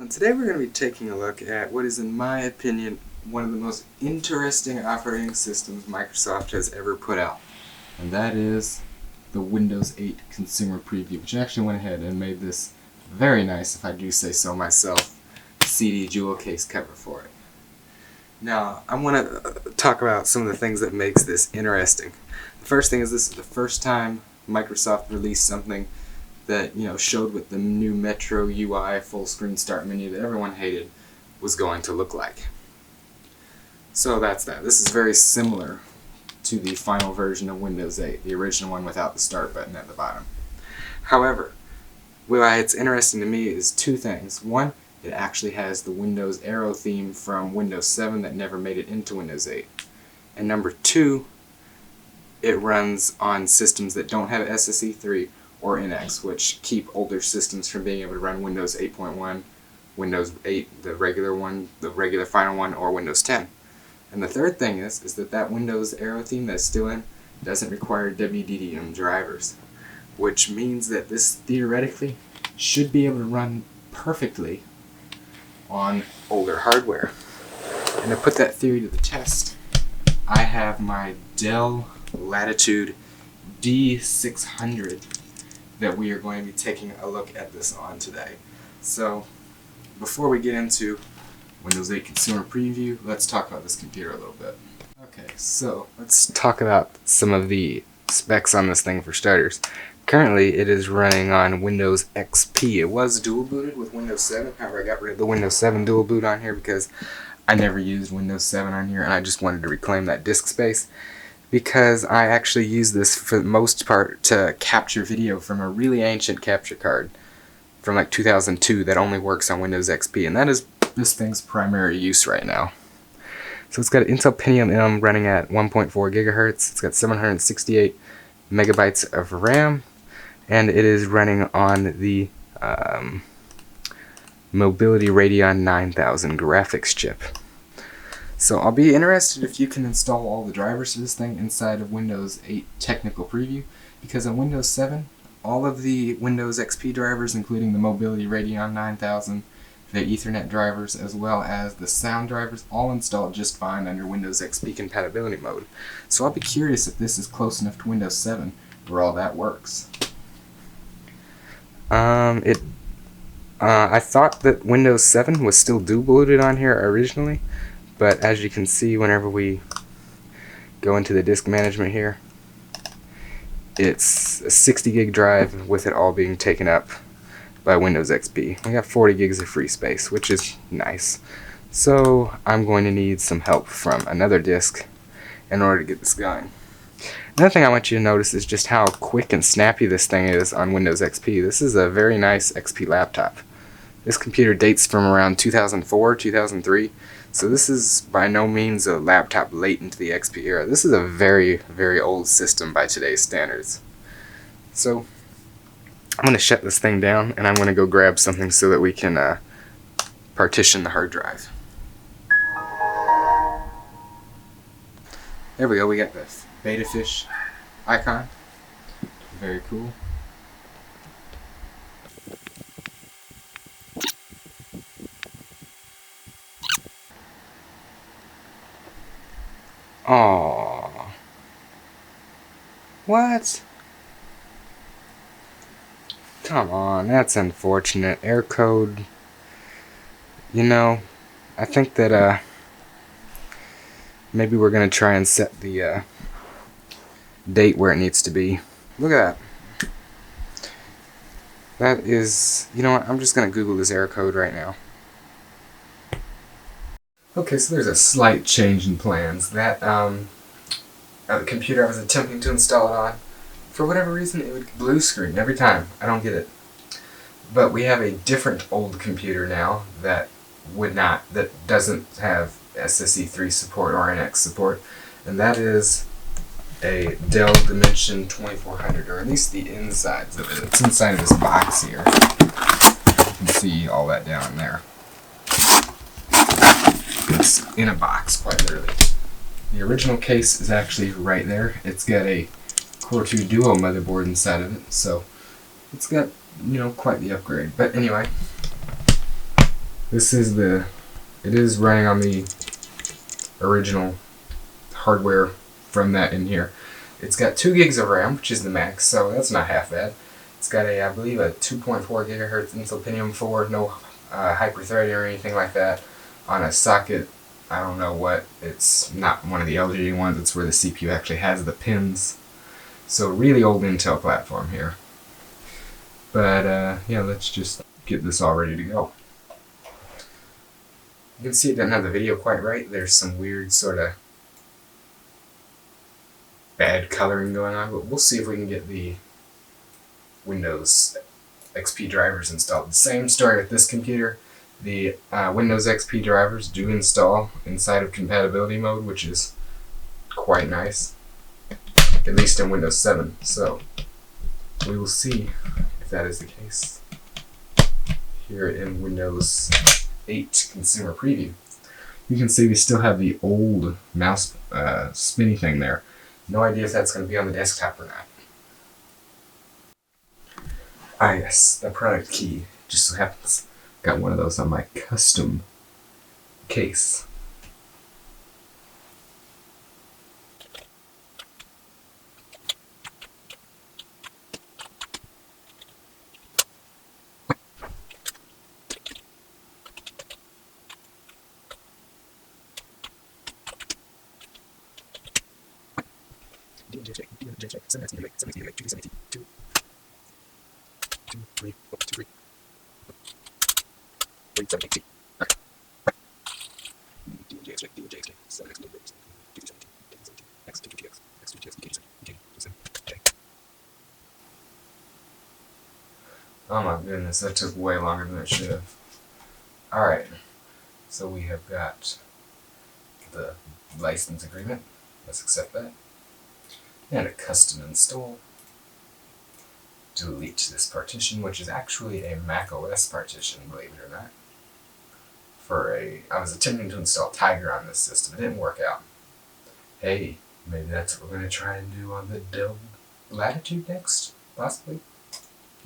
And today we're going to be taking a look at what is, in my opinion, one of the most interesting operating systems Microsoft has ever put out. And that is the Windows 8 Consumer Preview, which I actually went ahead and made this very nice, if I do say so myself, CD jewel case cover for it. Now, I want to talk about some of the things that makes this interesting. The first thing is this is the first time Microsoft released something that, showed what the new Metro UI full screen start menu that everyone hated was going to look like. So that's that. This is very similar to the final version of Windows 8, the original one without the start button at the bottom. However, why it's interesting to me is two things. One, it actually has the Windows arrow theme from Windows 7 that never made it into Windows 8. And number two, it runs on systems that don't have SSE3 or NX, which keep older systems from being able to run Windows 8.1, Windows 8, the regular one, the regular final one, or Windows 10. And the third thing is that Windows arrow theme that's still in doesn't require WDDM drivers, which means that this theoretically should be able to run perfectly on older hardware. And to put that theory to the test, I have my Dell Latitude D600 that we are going to be taking a look at this on today. So before we get into Windows 8 Consumer Preview, let's talk about this computer a little bit. Okay, so let's talk about some of the specs on this thing for starters. Currently it is running on Windows XP. It was dual booted with Windows 7, however I got rid of the Windows 7 dual boot on here because I never used Windows 7 on here and I just wanted to reclaim that disk space, because I actually use this for the most part to capture video from a really ancient capture card from like 2002 that only works on Windows XP, and that is this thing's primary use right now. So it's got an Intel Pentium M running at 1.4 gigahertz. It's got 768 megabytes of RAM, and it is running on the Mobility Radeon 9000 graphics chip. So I'll be interested if you can install all the drivers for this thing inside of Windows 8 Technical Preview, because on Windows 7, all of the Windows XP drivers, including the Mobility Radeon 9000, the Ethernet drivers, as well as the sound drivers, all installed just fine under Windows XP compatibility mode. So I'll be curious if this is close enough to Windows 7 where all that works. I thought that Windows 7 was still dual booted on here originally, but as you can see, whenever we go into the disk management here, it's a 60 gig drive with it all being taken up by Windows XP. We got 40 gigs of free space, which is nice. So I'm going to need some help from another disk in order to get this going. Another thing I want you to notice is just how quick and snappy this thing is on Windows XP. This is a very nice XP laptop. This computer dates from around 2004, 2003. So this is by no means a laptop late into the XP era. This is a very, very old system by today's standards. So I'm going to shut this thing down and I'm going to go grab something so that we can partition the hard drive. There we go, we got the beta fish icon. Very cool. Aww. What? Come on, that's unfortunate. Error code. I think that maybe we're gonna try and set the date where it needs to be. Look at that. That is, you know what, I'm just gonna Google this error code right now. Okay, so there's a slight change in plans. That the computer I was attempting to install it on, for whatever reason, it would blue screen every time. I don't get it. But we have a different old computer now that doesn't have SSE3 support or NX support, and that is a Dell Dimension 2400, or at least the insides of it. It's inside of this box here. You can see all that down there. It's in a box, quite literally. The original case is actually right there. It's got a Core 2 Duo motherboard inside of it, so it's got, quite the upgrade. But anyway, This is it is running on the original hardware from that in here. It's got 2 gigs of RAM, which is the max, so that's not half bad. It's got I believe, a 2.4 gigahertz Intel Pentium 4, no hyper-threading or anything like that, on a socket. I don't know what. It's not one of the LG ones. It's where the CPU actually has the pins. So really old Intel platform here. But yeah, let's just get this all ready to go. You can see it doesn't have the video quite right. There's some weird sort of bad coloring going on, but we'll see if we can get the Windows XP drivers installed. The same story with this computer. The Windows XP drivers do install inside of compatibility mode, which is quite nice, at least in Windows 7. So we will see if that is the case here in Windows 8 Consumer Preview. You can see we still have the old mouse spinny thing there. No idea if that's going to be on the desktop or not. Ah yes, the product key. Just so happens got one of those on my custom case. Oh my goodness, that took way longer than it should have. Alright, so we have got the license agreement. Let's accept that. And a custom install. Delete this partition, which is actually a Mac OS partition, believe it or not. I was attempting to install Tiger on this system. It didn't work out. Hey, maybe that's what we're going to try and do on the Dell Latitude next, possibly.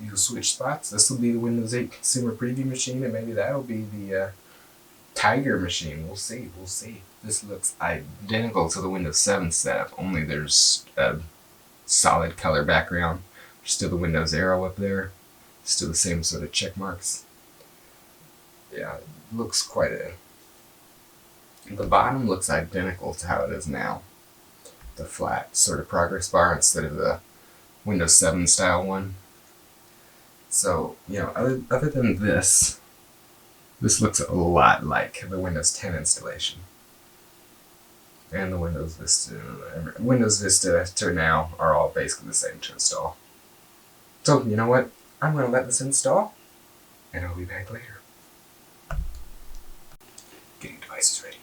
You'll switch spots. This will be the Windows 8 Consumer Preview machine, and maybe that'll be the Tiger machine. We'll see. We'll see. This looks identical to the Windows 7 setup, only there's a solid color background. There's still the Windows arrow up there. Still the same sort of check marks. Yeah, it looks quite a... The bottom looks identical to how it is now. The flat sort of progress bar instead of the Windows 7 style one. So, you know, other than this looks a lot like the Windows 10 installation. And the Windows Vista. Windows Vista to now are all basically the same to install. So, you know what? I'm going to let this install, and I'll be back later. Getting devices ready.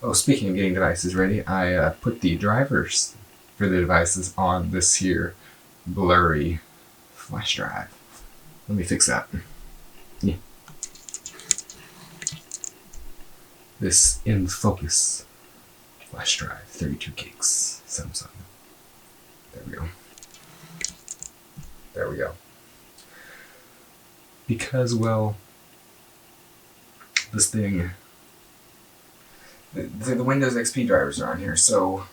Oh, speaking of getting devices ready, I put the drivers for the devices on this here blurry flash drive. Let me fix that. Yeah. This in focus flash drive, 32 gigs, Samsung. There we go. There we go. Because, well, this thing, the Windows XP drivers are on here, so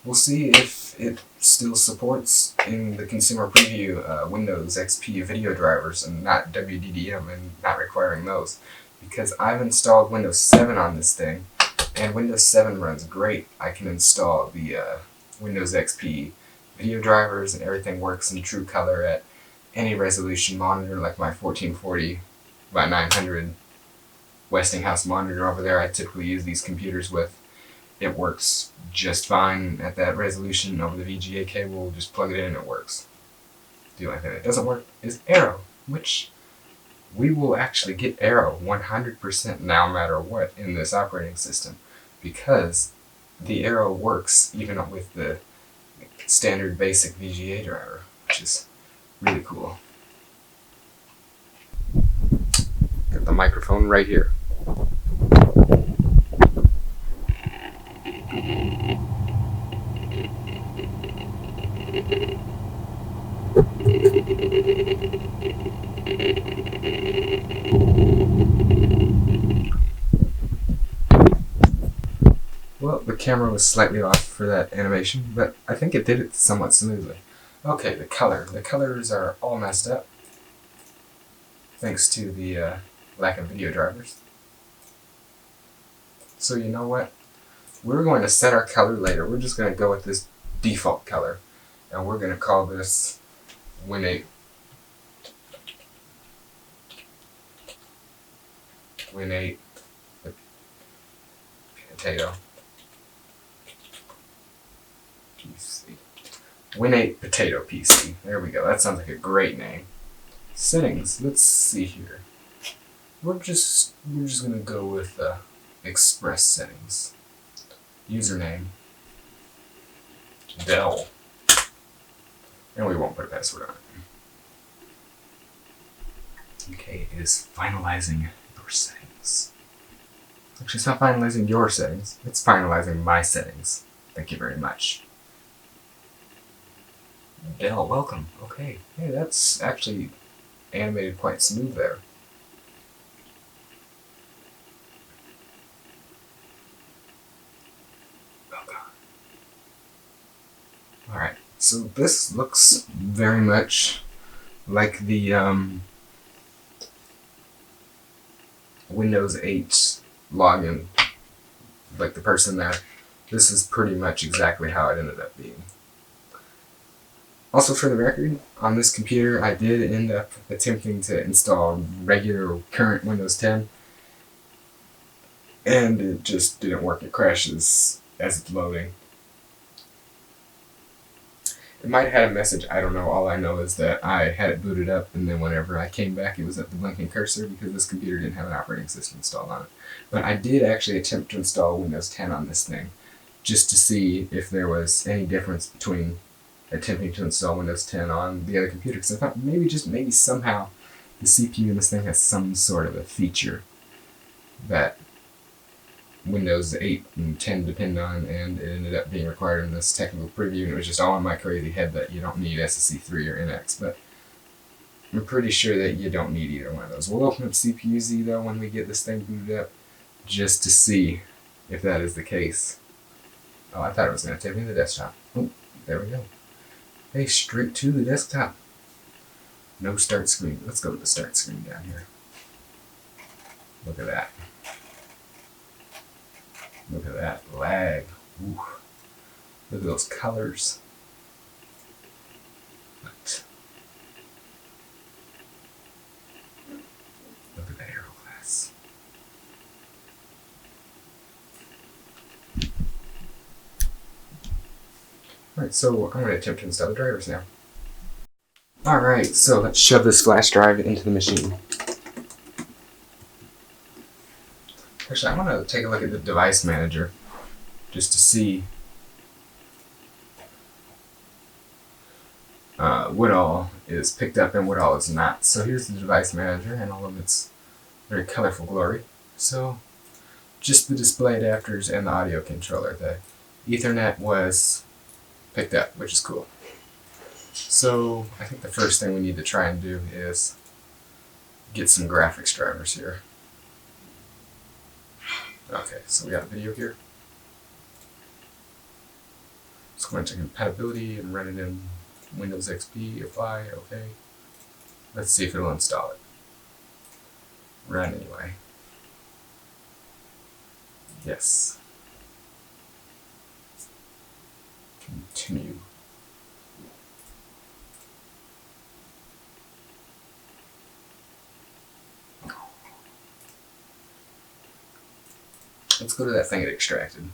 we'll see if it still supports in the consumer preview Windows XP video drivers and not WDDM and not requiring those. Because I've installed Windows 7 on this thing, and Windows 7 runs great. I can install the Windows XP video drivers and everything works in true color at any resolution monitor, like my 1440 by 900 Westinghouse monitor over there I typically use these computers with. It works just fine at that resolution over the VGA cable. Just plug it in and it works. The only thing that doesn't work is Arrow, which we will actually get Arrow 100% now, no matter what, in this operating system, because the Arrow works even with the standard basic VGA driver, which is really cool. Got the microphone right here. the camera was slightly off for that animation, but I think it did it somewhat smoothly. Okay, the color. The colors are all messed up, thanks to the lack of video drivers. So you know what? We're going to set our color later. We're just going to go with this default color, and we're going to call this Win8 Potato PC. Win8 Potato PC. There we go. That sounds like a great name. Settings. Let's see here. We're just gonna go with Express settings. Username Dell, and we won't put a password on it. Okay, it is finalizing your settings. Actually, it's not finalizing your settings. It's finalizing my settings. Thank you very much. Dell, welcome. Okay, hey, that's actually animated quite smooth there. Alright, so this looks very much like the Windows 8 login, like the person there. This is pretty much exactly how it ended up being. Also, for the record, on this computer I did end up attempting to install regular current Windows 10, and it just didn't work. It crashes as it's loading. It might have had a message, I don't know. All I know is that I had it booted up, and then whenever I came back it was at the blinking cursor because this computer didn't have an operating system installed on it. But I did actually attempt to install Windows 10 on this thing, just to see if there was any difference between attempting to install Windows 10 on the other computer, because I thought maybe somehow the CPU in this thing has some sort of a feature that Windows 8 and 10 depend on, and it ended up being required in this technical preview, and it was just all in my crazy head that you don't need SSE3 or NX, but I'm pretty sure that you don't need either one of those. We'll open up CPU-Z though when we get this thing booted up, just to see if that is the case. Oh, I thought it was going to take me to the desktop. Oh, there we go. Hey, straight to the desktop. No start screen. Let's go to the start screen down here. Look at that. Look at that lag. Ooh. Look at those colors. What? Look at that arrow class. Alright, so I'm going to attempt to install the drivers now. Alright, so let's shove this flash drive into the machine. Actually, I want to take a look at the device manager just to see what all is picked up and what all is not. So here's the device manager and all of its very colorful glory. So just the display adapters and the audio controller. The Ethernet was picked up, which is cool. So I think the first thing we need to try and do is get some graphics drivers here. Okay, so we got a video here. Let's go into compatibility and run it in Windows XP, apply, okay. Let's see if it'll install it. Run anyway. Yes. Continue. Let's go to that thing it extracted.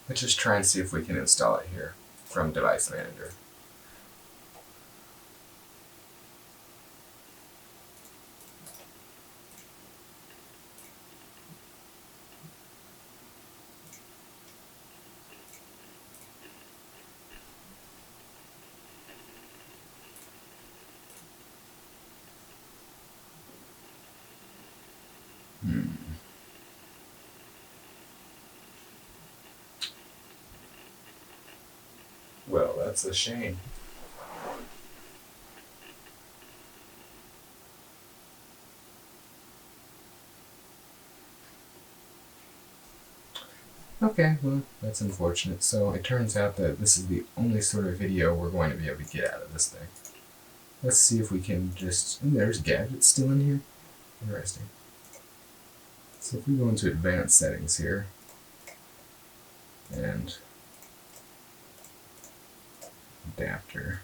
Let's just try and see if we can install it here from Device Manager. Well, that's a shame. Okay, well, that's unfortunate. So it turns out that this is the only sort of video we're going to be able to get out of this thing. Let's see if we can just... Oh, there's gadgets still in here. Interesting. So if we go into advanced settings here, and adapter.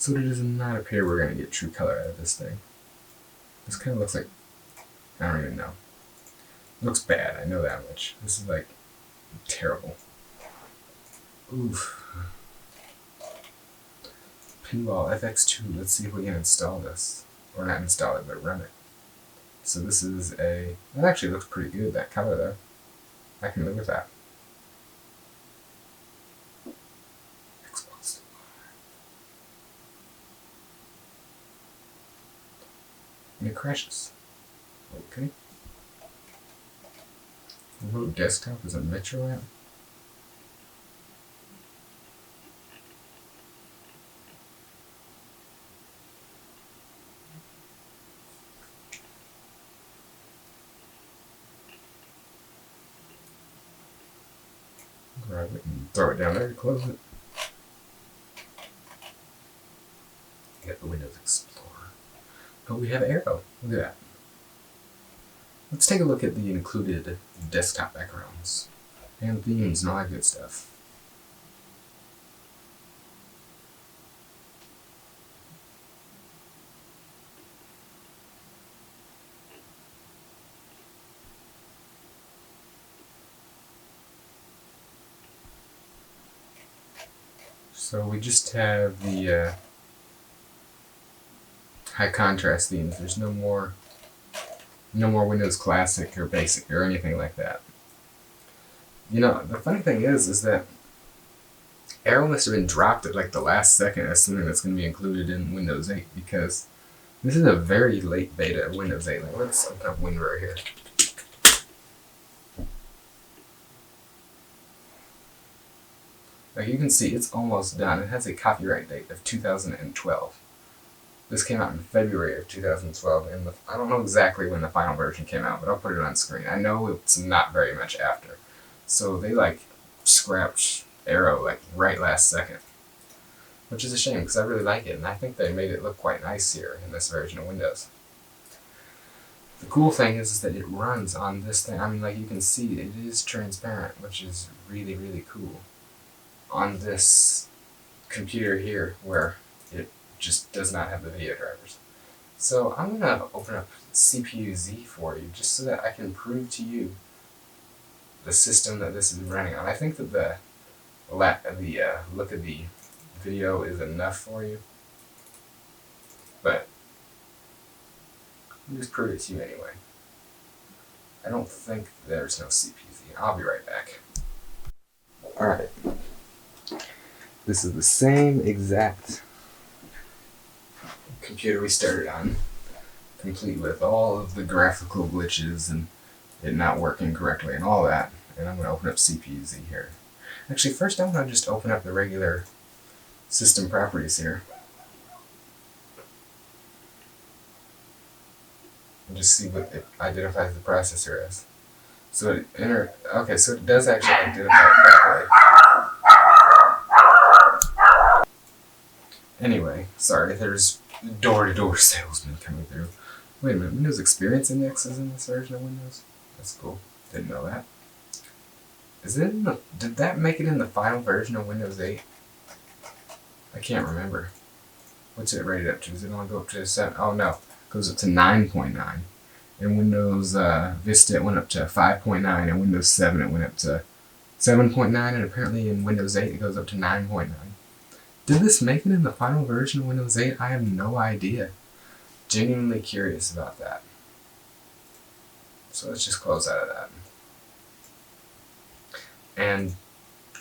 So it does not appear we're going to get true color out of this thing. This kind of looks like, I don't even know. It looks bad, I know that much. This is like terrible. Oof. Pinball FX2, let's see if we can install this. Or not install it, but run it. So this is a, that actually looks pretty good, that color though. I can live with that. Xbox. And it crashes. Okay. Remote desktop is a Metro app. Grab it and throw it down there to close it. Get the Windows Explorer. Oh, we have Arrow. Look at that. Let's take a look at the included desktop backgrounds and themes and all that good stuff. So we just have the high contrast themes. There's no more Windows Classic or Basic or anything like that. You know, the funny thing is that Arrow must have been dropped at like the last second as something that's going to be included in Windows 8, because this is a very late beta of Windows 8. Like, let's open up WinRAR here. Like you can see, it's almost done. It has a copyright date of 2012. This came out in February of 2012, and I don't know exactly when the final version came out, but I'll put it on screen. I know it's not very much after. So they like scrapped Arrow like right last second, which is a shame because I really like it, and I think they made it look quite nice here in this version of Windows. The cool thing is that it runs on this thing. I mean, like you can see, it is transparent, which is really, really cool. On this computer here, where it just does not have the video drivers. So I'm going to open up CPU-Z for you, just so that I can prove to you the system that this is running on. I think that the look at the video is enough for you, but I'll just prove it to you anyway. I don't think there's no CPU-Z. I'll be right back. Alright. This is the same exact computer we started on, complete with all of the graphical glitches and it not working correctly and all that. And I'm going to open up CPU-Z here. Actually, first I'm going to just open up the regular system properties here. And just see what it identifies the processor as. So it does actually identify it properly. Anyway, sorry, there's door-to-door salesmen coming through. Wait a minute, Windows Experience Index is in this version of Windows? That's cool. Didn't know that. Did that make it in the final version of Windows 8? I can't remember. What's it rated up to? Does it only go up to 7? Oh no, it goes up to 9.9. In Windows Vista it went up to 5.9, and Windows 7 it went up to 7.9, and apparently in Windows 8 it goes up to 9.9. Did this make it in the final version of Windows 8? I have no idea. Genuinely curious about that. So let's just close out of that. And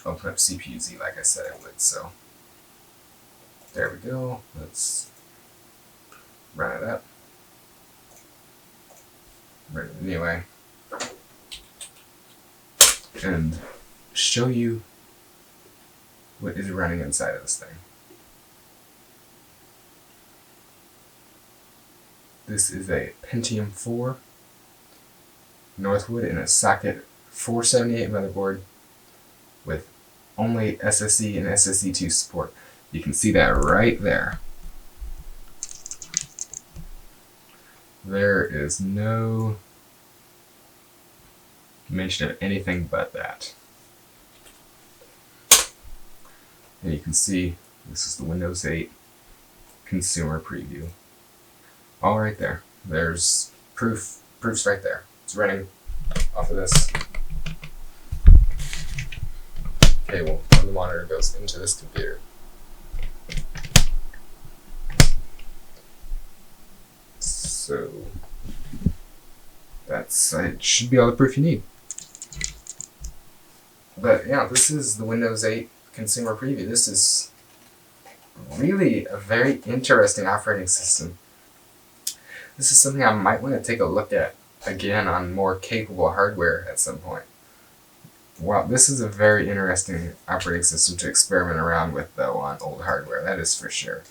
open up CPU-Z like I said it would. So There we go. Let's run it up. Run it anyway. And show you what is running inside of this thing. This is a Pentium 4 Northwood in a socket 478 motherboard with only SSE and SSE2 support. You can see that right there. There is no mention of anything but that. And you can see this is the Windows 8 consumer preview. All right there. There's proofs right there. It's running off of this cable from the monitor, goes into this computer. So that's it. Should be all the proof you need. But yeah, this is the Windows 8 consumer preview. This is really a very interesting operating system. This is something I might want to take a look at again on more capable hardware at some point. Wow, this is a very interesting operating system to experiment around with, though, on old hardware. That is for sure.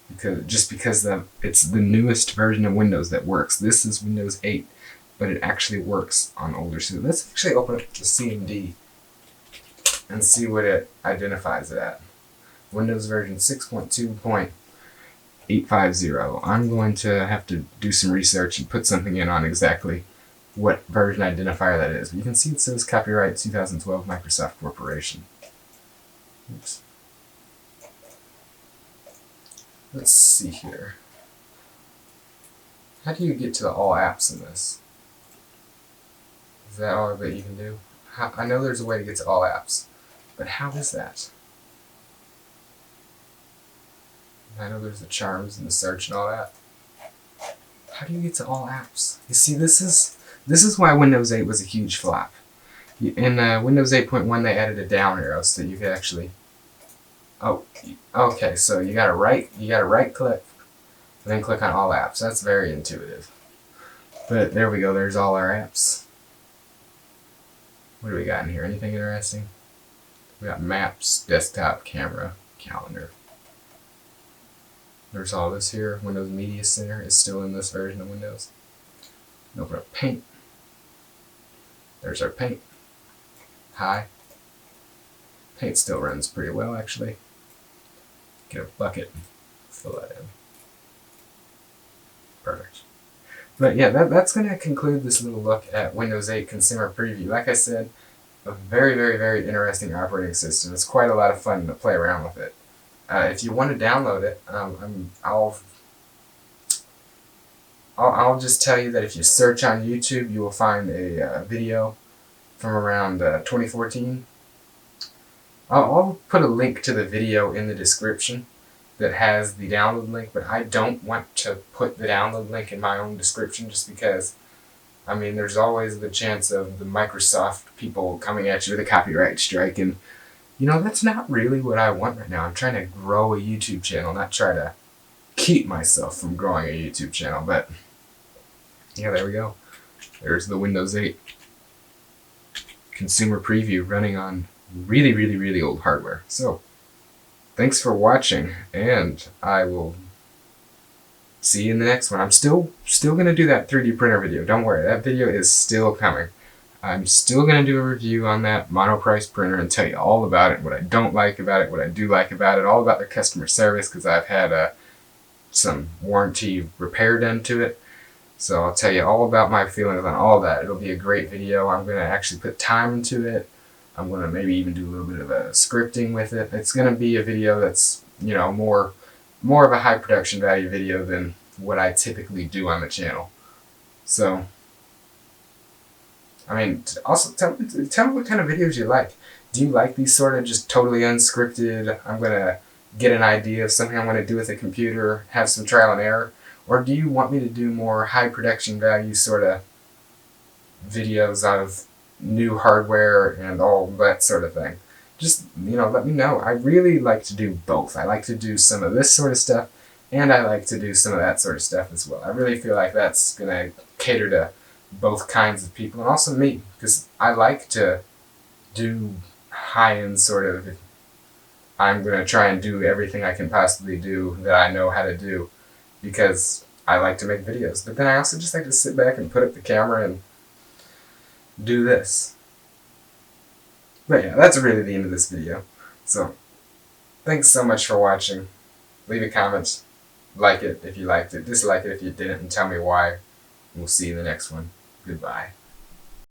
Because it's the newest version of Windows that works. This is Windows 8, but it actually works on older systems. Let's actually open up the CMD and see what it identifies it at. Windows version 6.2.850. I'm going to have to do some research and put something in on exactly what version identifier that is. But you can see it says copyright 2012 Microsoft Corporation. Oops. Let's see here. How do you get to the all apps in this? Is that all that you can do? I know there's a way to get to all apps, but how is that? I know there's the charms and the search and all that. How do you get to all apps? You see, this is why Windows 8 was a huge flop. In Windows 8.1, they added a down arrow so that you could actually. Oh, okay. So you gotta right click, and then click on all apps. That's very intuitive. But there we go. There's all our apps. What do we got in here? Anything interesting? We got maps, desktop, camera, calendar. There's all this here. Windows Media Center is still in this version of Windows. Open up Paint. There's our Paint. Hi. Paint still runs pretty well, actually. Get a bucket, fill that in. Perfect. But yeah, that's going to conclude this little look at Windows 8 Consumer Preview. Like I said, a very, very, very interesting operating system. It's quite a lot of fun to play around with it. If you want to download it, I'll just tell you that if you search on YouTube, you will find a video from around 2014. I'll put a link to the video in the description that has the download link, but I don't want to put the download link in my own description just because, I mean, there's always the chance of the Microsoft people coming at you with a copyright strike, and you know, that's not really what I want right now. I'm trying to grow a YouTube channel, not try to keep myself from growing a YouTube channel, but yeah, there we go. There's the Windows 8 consumer preview running on really, really, really old hardware. So, thanks for watching, and I will see you in the next one. I'm still going to do that 3D printer video. Don't worry, that video is still coming. I'm still going to do a review on that monoprice printer and tell you all about it, what I don't like about it, what I do like about it, all about their customer service, because I've had some warranty repair done to it. So I'll tell you all about my feelings on all that. It'll be a great video. I'm going to actually put time into it. I'm going to maybe even do a little bit of scripting with it. It's going to be a video that's, you know, more of a high production value video than what I typically do on the channel. So, I mean, also tell me what kind of videos you like. Do you like these sort of just totally unscripted, I'm going to get an idea of something I'm going to do with a computer, have some trial and error? Or do you want me to do more high production value sort of videos out of new hardware and all that sort of thing? just, let me know. I really like to do both. I like to do some of this sort of stuff, and I like to do some of that sort of stuff as well. I really feel like that's going to cater to both kinds of people, and also me, because I like to do high-end sort of, I'm going to try and do everything I can possibly do that I know how to do, because I like to make videos. But then I also just like to sit back and put up the camera and do this. But yeah, that's really the end of this video. So, thanks so much for watching. Leave a comment, like it if you liked it, dislike it if you didn't, and tell me why. We'll see you in the next one. Goodbye.